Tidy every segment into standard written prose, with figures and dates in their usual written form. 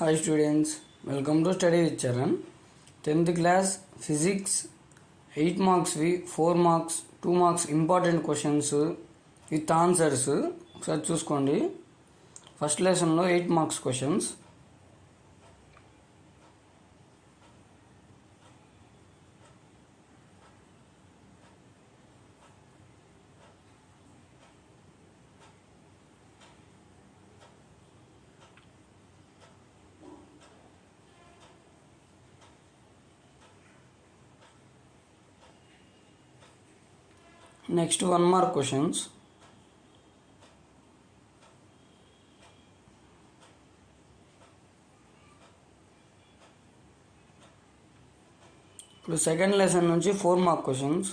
Hi students, welcome to Study with Charan. 10th class Physics 8 marks 4 marks 2 marks important questions with answers ఒకసారి చూసుకోండి. First లెసన్లో 8 marks questions. Next 1 mark questions. ఇప్పుడు second lesson నుంచి 4 mark questions.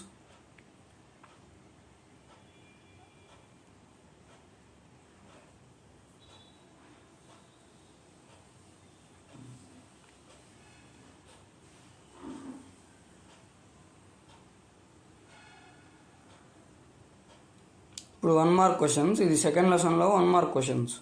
ఇప్పుడు 1 mark questions. ఇది second లెసన్లో 1 mark questions.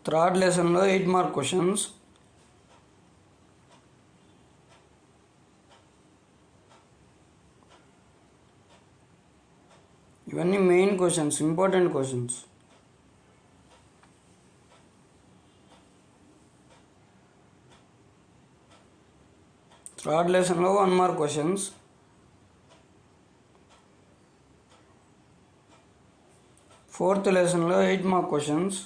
Third లెసన్లో 8 mark questions. ఇవన్నీ main questions, important questions. Third లెసన్లో 1 మార్క్ క్వశ్చన్స్. ఫోర్త్ లెసన్లో 8 మార్క్ క్వశ్చన్స్.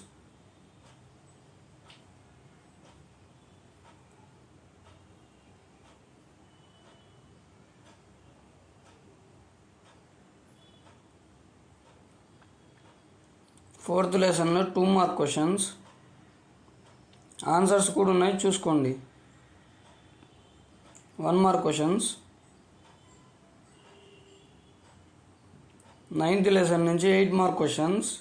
ఫోర్త్ లెసన్లో 2 మార్క్ క్వశ్చన్స్. ఆన్సర్స్ కూడా ఉన్నాయి, చూసుకోండి. 1 మార్క్ క్వశ్చన్స్. 9th లెసన్ నుంచి 8 mark questions.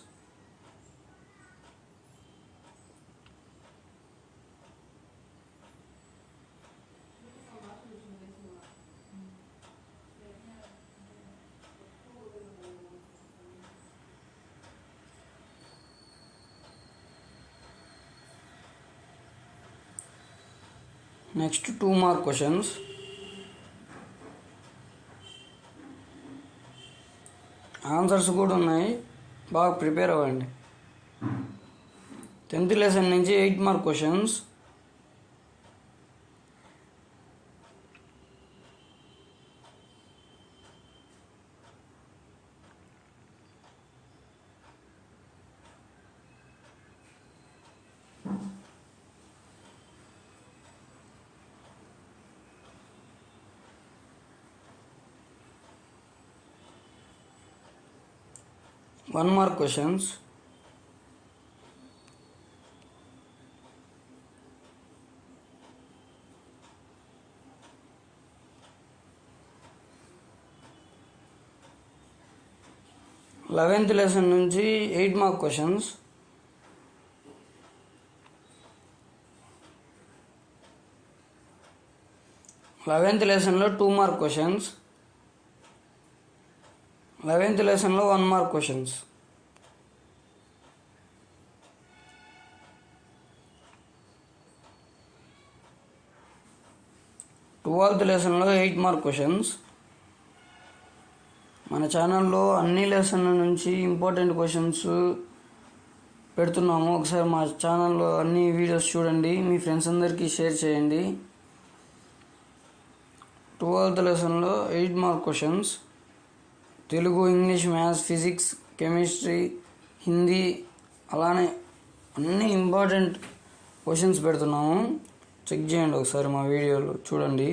Next 2 mark questions. Answers కూడా ఉన్నాయి, బాగా ప్రిపేర్ అవ్వండి. 10th లెసన్ నుంచి 8 mark questions. One mark questions. Eleventh lesson నుంచి 8 mark questions. Eleventh lesson లో 2 mark questions. 11th లెసన్లో 1 మార్క్ క్వశ్చన్స్. 12th లెసన్లో 8 మార్క్ క్వశ్చన్స్. మన ఛానల్లో అన్ని లెసన్ల నుంచి ఇంపార్టెంట్ క్వశ్చన్స్ పెడుతున్నాము. ఒకసారి మా ఛానల్లో అన్ని వీడియోస్ చూడండి, మీ ఫ్రెండ్స్ అందరికీ షేర్ చేయండి. 12th లెసన్లో 8 mark questions. Telugu, English, maths, physics, chemistry, Hindi, అలానే అన్ని ఇంపార్టెంట్ క్వశ్చన్స్ పెడుతున్నాము. చెక్ చేయండి ఒకసారి, మా వీడియోలు చూడండి.